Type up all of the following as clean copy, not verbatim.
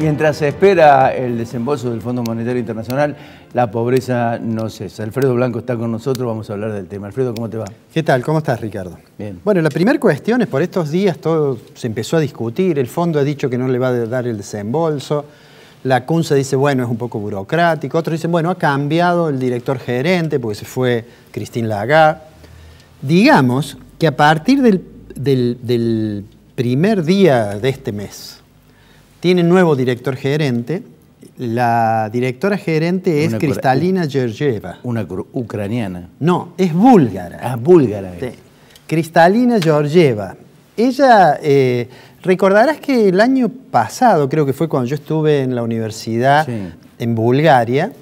Mientras se espera el desembolso del Fondo Monetario Internacional, la pobreza no cesa. Alfredo Blanco está con nosotros, vamos a hablar del tema. Alfredo, ¿cómo te va? ¿Qué tal? ¿Cómo estás, Ricardo? Bien. Bueno, la primera cuestión es, por estos días todo se empezó a discutir, el fondo ha dicho que no le va a dar el desembolso, la CUNSA dice, bueno, es un poco burocrático, otros dicen, bueno, ha cambiado el director gerente porque se fue Christine Lagarde. Digamos que a partir del primer día de este mes, tiene nuevo director gerente. La directora gerente es Kristalina Georgieva. Una ucraniana. No, es búlgara. Ah, búlgara. Sí. Kristalina Georgieva. Ella, recordarás que el año pasado, creo que fue cuando yo estuve en la universidad en Bulgaria,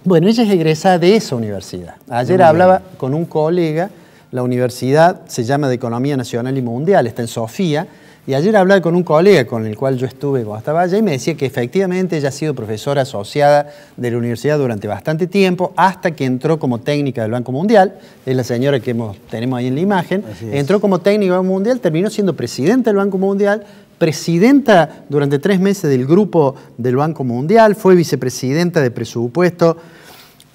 bueno, ella es egresada de esa universidad. Ayer hablaba con un colega, la universidad se llama de Economía Nacional y Mundial, está en Sofía. Y ayer hablaba con un colega con el cual yo estuve cuando estaba allá y me decía que efectivamente ella ha sido profesora asociada de la universidad durante bastante tiempo, hasta que entró como técnica del Banco Mundial. Es la señora que tenemos ahí en la imagen. Entró como técnica del Banco Mundial, terminó siendo presidenta del Banco Mundial, presidenta durante 3 meses del grupo del Banco Mundial, fue vicepresidenta de presupuesto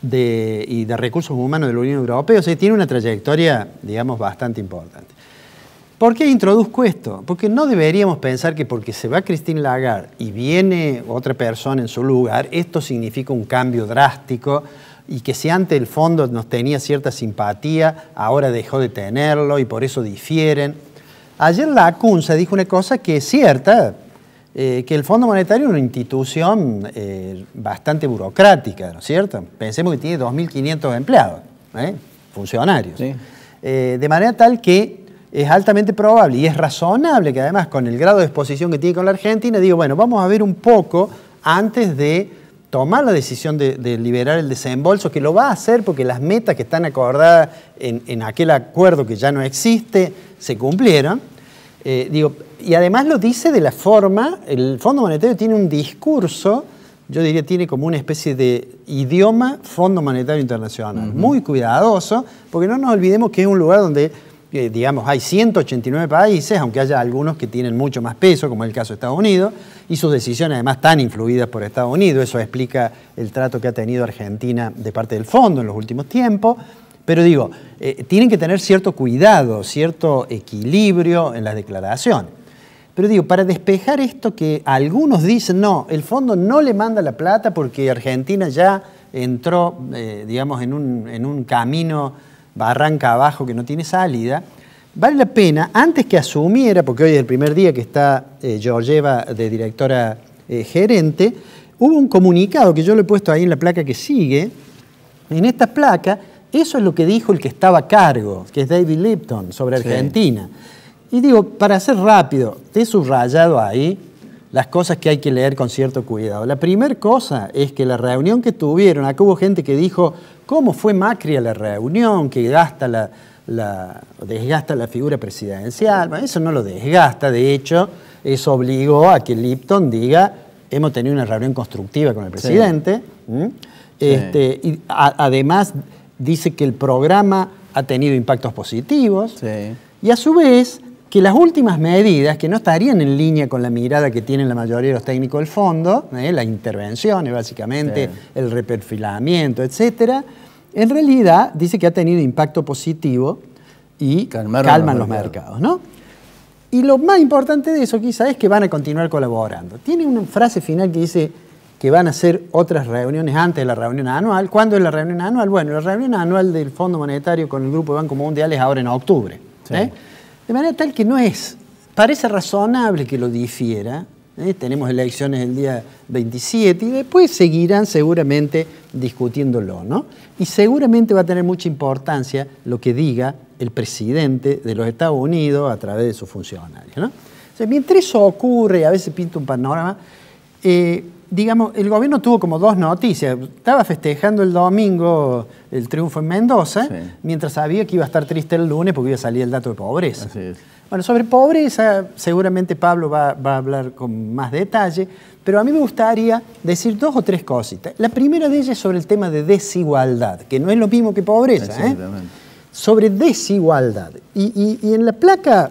y de recursos humanos de la Unión Europea. O sea, tiene una trayectoria, digamos, bastante importante. ¿Por qué introduzco esto? Porque no deberíamos pensar que porque se va Christine Lagarde y viene otra persona en su lugar, esto significa un cambio drástico y que si antes el fondo nos tenía cierta simpatía, ahora dejó de tenerlo y por eso difieren. Ayer la CUNSA dijo una cosa que es cierta, que el Fondo Monetario es una institución bastante burocrática, ¿no es cierto? Pensemos que tiene 2.500 empleados, funcionarios. Sí. De manera tal que es altamente probable y es razonable que además con el grado de exposición que tiene con la Argentina, digo, bueno, vamos a ver un poco antes de tomar la decisión de liberar el desembolso, que lo va a hacer porque las metas que están acordadas en aquel acuerdo que ya no existe, se cumplieron. Y además lo dice de la forma, el Fondo Monetario tiene un discurso, yo diría tiene como una especie de idioma Fondo Monetario Internacional, muy cuidadoso, porque no nos olvidemos que es un lugar donde digamos, hay 189 países, aunque haya algunos que tienen mucho más peso, como es el caso de Estados Unidos, y sus decisiones además están influidas por Estados Unidos. Eso explica el trato que ha tenido Argentina de parte del fondo en los últimos tiempos. Pero digo, tienen que tener cierto cuidado, cierto equilibrio en las declaraciones. Pero digo, para despejar esto que algunos dicen, no, el fondo no le manda la plata porque Argentina ya entró, digamos, en un camino barranca abajo que no tiene salida, vale la pena, antes que asumiera, porque hoy es el primer día que está Georgieva de directora gerente, hubo un comunicado que yo le he puesto ahí en la placa que sigue. En esta placa, eso es lo que dijo el que estaba a cargo, que es David Lipton, sobre Argentina. Y digo, para ser rápido, te he subrayado ahí las cosas que hay que leer con cierto cuidado. La primera cosa es que la reunión que tuvieron, acá hubo gente que dijo, ¿cómo fue Macri a la reunión? Que desgasta la figura presidencial. Bueno, eso no lo desgasta, de hecho, eso obligó a que Lipton diga, hemos tenido una reunión constructiva con el presidente. Y además dice que el programa ha tenido impactos positivos. Y a su vez, que las últimas medidas, que no estarían en línea con la mirada que tienen la mayoría de los técnicos del fondo, las intervenciones básicamente, el reperfilamiento, etcétera, en realidad dice que ha tenido impacto positivo y calman los mercados, ¿no? Y lo más importante de eso quizá es que van a continuar colaborando. Tiene una frase final que dice que van a hacer otras reuniones antes de la reunión anual. ¿Cuándo es la reunión anual? Bueno, la reunión anual del Fondo Monetario con el Grupo de Banco Mundial es ahora en octubre. De manera tal que parece razonable que lo difiera. Tenemos elecciones el día 27 y después seguirán seguramente discutiéndolo, ¿no? Y seguramente va a tener mucha importancia lo que diga el presidente de los Estados Unidos a través de sus funcionarios, ¿no? O sea, mientras eso ocurre, a veces pinta un panorama, digamos, el gobierno tuvo como 2 noticias. Estaba festejando el domingo el triunfo en Mendoza, mientras sabía que iba a estar triste el lunes porque iba a salir el dato de pobreza. Bueno, sobre pobreza seguramente Pablo va a hablar con más detalle, pero a mí me gustaría decir 2 o 3 cositas. La primera de ellas es sobre el tema de desigualdad, que no es lo mismo que pobreza. Sobre desigualdad. Y en la placa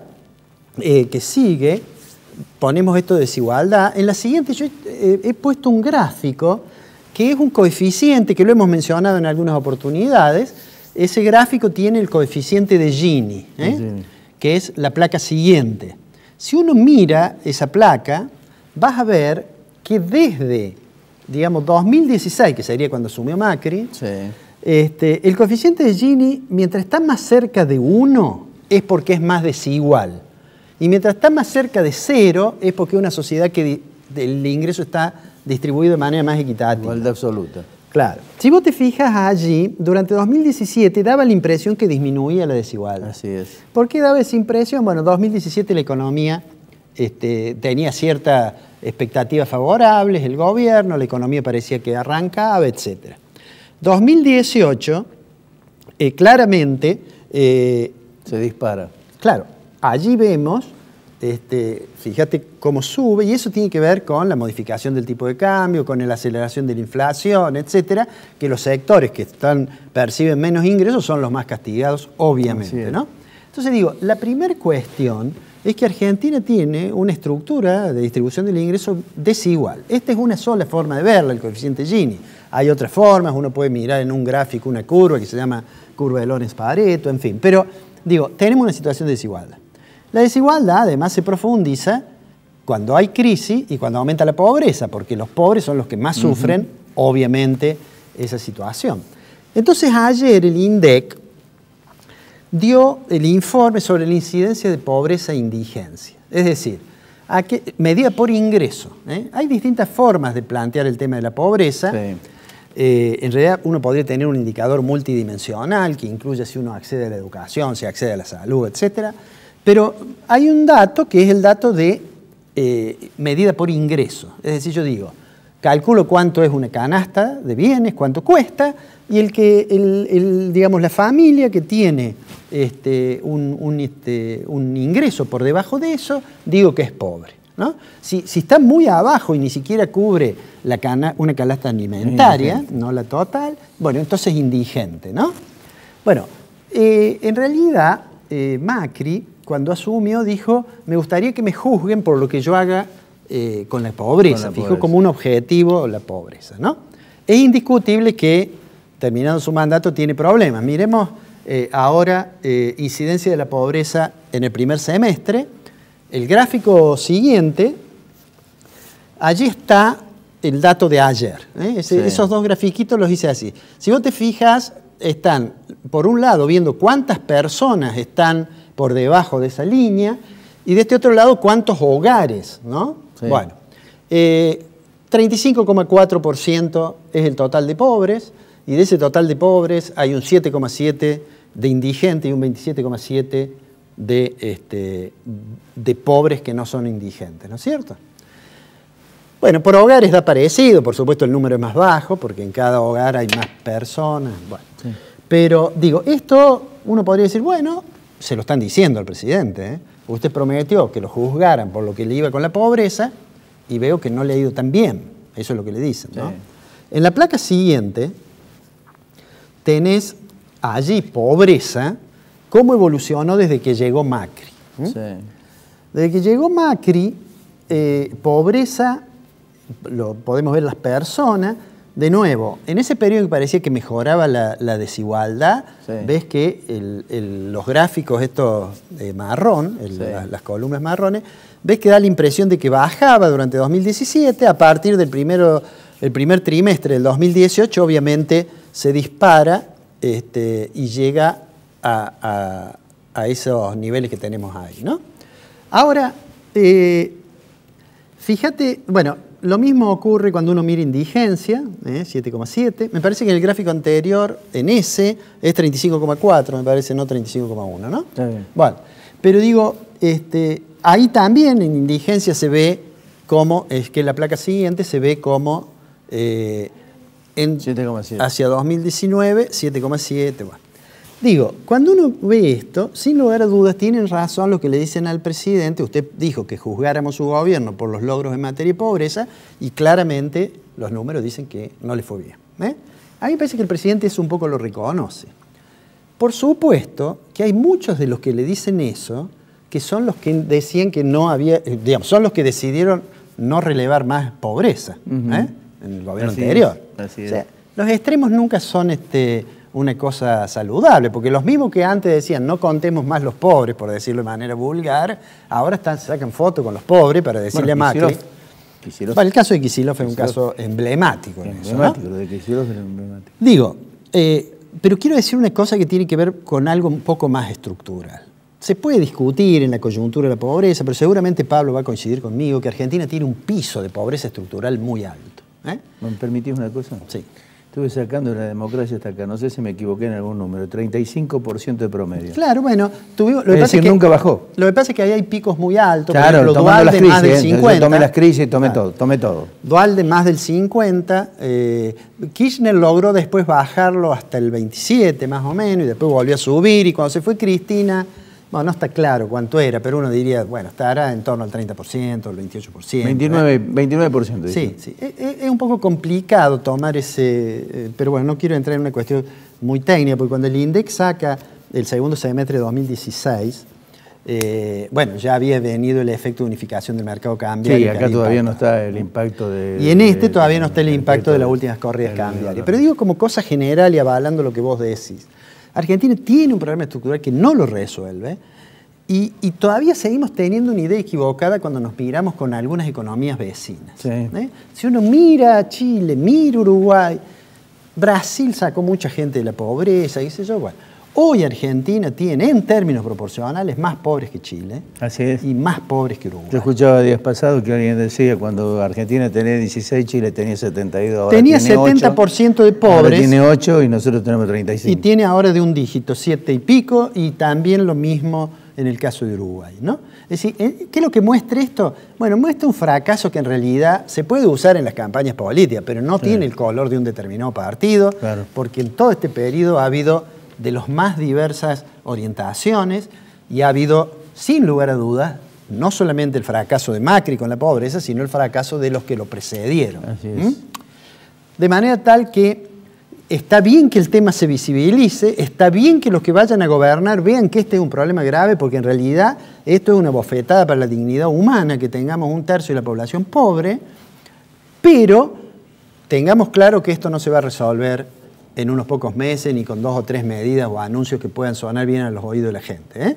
que sigue, ponemos esto de desigualdad, en la siguiente yo he puesto un gráfico que es un coeficiente, que lo hemos mencionado en algunas oportunidades. Ese gráfico tiene el coeficiente de Gini, que es la placa siguiente. Si uno mira esa placa, vas a ver que desde, digamos, 2016, que sería cuando asumió Macri, el coeficiente de Gini, mientras está más cerca de 1, es porque es más desigual. Y mientras está más cerca de 0, es porque es una sociedad que el ingreso está distribuido de manera más equitativa. Igualdad absoluta. Claro. Si vos te fijas allí, durante 2017 daba la impresión que disminuía la desigualdad. Así es. ¿Por qué daba esa impresión? Bueno, en 2017 la economía tenía ciertas expectativas favorables, el gobierno, la economía parecía que arrancaba, etc. 2018, claramente... se dispara. Claro, allí vemos, fíjate cómo sube, y eso tiene que ver con la modificación del tipo de cambio, con la aceleración de la inflación, etcétera, que los sectores que perciben menos ingresos son los más castigados, obviamente, ¿no? Entonces digo, la primera cuestión es que Argentina tiene una estructura de distribución del ingreso desigual. Esta es una sola forma de verla, el coeficiente Gini. Hay otras formas, uno puede mirar en un gráfico una curva que se llama curva de Lorenz-Pareto, en fin, pero digo, tenemos una situación de desigualdad. La desigualdad además se profundiza cuando hay crisis y cuando aumenta la pobreza, porque los pobres son los que más sufren, obviamente, esa situación. Entonces ayer el INDEC dio el informe sobre la incidencia de pobreza e indigencia. Es decir, medida por ingreso. Hay distintas formas de plantear el tema de la pobreza. Sí. En realidad uno podría tener un indicador multidimensional que incluye si uno accede a la educación, si accede a la salud, etc. Pero hay un dato que es el dato de medida por ingreso. Es decir, yo digo, calculo cuánto es una canasta de bienes, cuánto cuesta, y digamos, la familia que tiene un ingreso por debajo de eso, digo que es pobre, ¿no? Si está muy abajo y ni siquiera cubre una canasta alimentaria, no la total, bueno, entonces es indigente, ¿no? Bueno, en realidad Macri, cuando asumió, dijo, me gustaría que me juzguen por lo que yo haga con la pobreza. Fijó como un objetivo la pobreza, ¿no? Es indiscutible que, terminado su mandato, tiene problemas. Miremos ahora incidencia de la pobreza en el primer semestre. El gráfico siguiente, allí está el dato de ayer. Esos dos grafiquitos los hice así. Si vos te fijas, están, por un lado, viendo cuántas personas están por debajo de esa línea, y de este otro lado, cuántos hogares, ¿no? Sí. Bueno, 35,4% es el total de pobres, y de ese total de pobres hay un 7,7% de indigentes y un 27,7% de pobres que no son indigentes, ¿no es cierto? Bueno, por hogares da parecido, por supuesto el número es más bajo, porque en cada hogar hay más personas, bueno. Sí. Pero digo, esto uno podría decir, bueno, se lo están diciendo al presidente, ¿eh? Usted prometió que lo juzgaran por lo que le iba con la pobreza y veo que no le ha ido tan bien. Eso es lo que le dicen, ¿no? Sí. En la placa siguiente tenés allí pobreza, cómo evolucionó desde que llegó Macri. Sí. Desde que llegó Macri, pobreza, lo podemos ver las personas. De nuevo, en ese periodo que parecía que mejoraba la desigualdad, sí, ves que los gráficos estos de marrón, sí, las columnas marrones, ves que da la impresión de que bajaba durante 2017, a partir del primer trimestre del 2018, obviamente se dispara y llega a esos niveles que tenemos ahí, ¿no? Ahora, fíjate, bueno, lo mismo ocurre cuando uno mira indigencia, 7,7. Me parece que en el gráfico anterior, en ese, es 35,4, me parece, no 35,1, ¿no? Está bien. Bueno, pero digo, ahí también en indigencia se ve cómo, es que en la placa siguiente se ve cómo 7,7. Hacia 2019, 7,7, bueno. Digo, cuando uno ve esto, sin lugar a dudas, tienen razón lo que le dicen al presidente. Usted dijo que juzgáramos su gobierno por los logros en materia de pobreza y claramente los números dicen que no le fue bien. A mí me parece que el presidente eso un poco lo reconoce. Por supuesto que hay muchos de los que le dicen eso que son los que decían que no había, digamos, son los que decidieron no relevar más pobreza en el gobierno anterior. Así es. O sea, los extremos nunca son una cosa saludable, porque los mismos que antes decían no contemos más los pobres, por decirlo de manera vulgar, ahora sacan fotos con los pobres para decirle a Macri. Bueno, el caso de Kicillof es un caso emblemático. Emblemático, lo de Kicillof era emblemático. Digo, pero quiero decir una cosa que tiene que ver con algo un poco más estructural. Se puede discutir en la coyuntura de la pobreza, pero seguramente Pablo va a coincidir conmigo que Argentina tiene un piso de pobreza estructural muy alto. ¿Me permitís una cosa? Sí. Estuve sacando la democracia hasta acá, no sé si me equivoqué en algún número, 35% de promedio. Claro, bueno, tuvimos... Es decir, nunca bajó. Lo que pasa es que ahí hay picos muy altos. Claro, por ejemplo, Duhalde más del 50. Yo tomé las crisis, tomé todo. Duhalde más del 50. Kirchner logró después bajarlo hasta el 27 más o menos, y después volvió a subir, y cuando se fue Cristina... Bueno, no está claro cuánto era, pero uno diría, bueno, estará en torno al 30%, al 28%. 29%. Sí, sí. Es un poco complicado tomar ese... pero bueno, no quiero entrar en una cuestión muy técnica, porque cuando el INDEC saca el segundo semestre de 2016, bueno, ya había venido el efecto de unificación del mercado cambiario. Sí, acá todavía no está el impacto de... Y en todavía no está el impacto de las últimas corridas cambiarias. Pero digo como cosa general y avalando lo que vos decís. Argentina tiene un problema estructural que no lo resuelve y todavía seguimos teniendo una idea equivocada cuando nos miramos con algunas economías vecinas. Sí. Si uno mira a Chile, mira Uruguay, Brasil sacó mucha gente de la pobreza, qué sé yo, bueno. Hoy Argentina tiene, en términos proporcionales, más pobres que Chile. Así es. Y más pobres que Uruguay. Yo escuchaba días pasados que alguien decía cuando Argentina tenía 16, Chile tenía 72. Ahora tenía tiene 70% de pobres. Ahora tiene 8 y nosotros tenemos 35. Y tiene ahora de un dígito, 7 y pico, y también lo mismo en el caso de Uruguay, ¿no? Es decir, ¿qué es lo que muestra esto? Bueno, muestra un fracaso que en realidad se puede usar en las campañas políticas, pero no tiene el color de un determinado partido, porque en todo este periodo ha habido de las más diversas orientaciones y ha habido, sin lugar a dudas, no solamente el fracaso de Macri con la pobreza, sino el fracaso de los que lo precedieron. Así es. De manera tal que está bien que el tema se visibilice, está bien que los que vayan a gobernar vean que este es un problema grave, porque en realidad esto es una bofetada para la dignidad humana, que tengamos un tercio de la población pobre, pero tengamos claro que esto no se va a resolver en unos pocos meses, ni con 2 o 3 medidas o anuncios que puedan sonar bien a los oídos de la gente.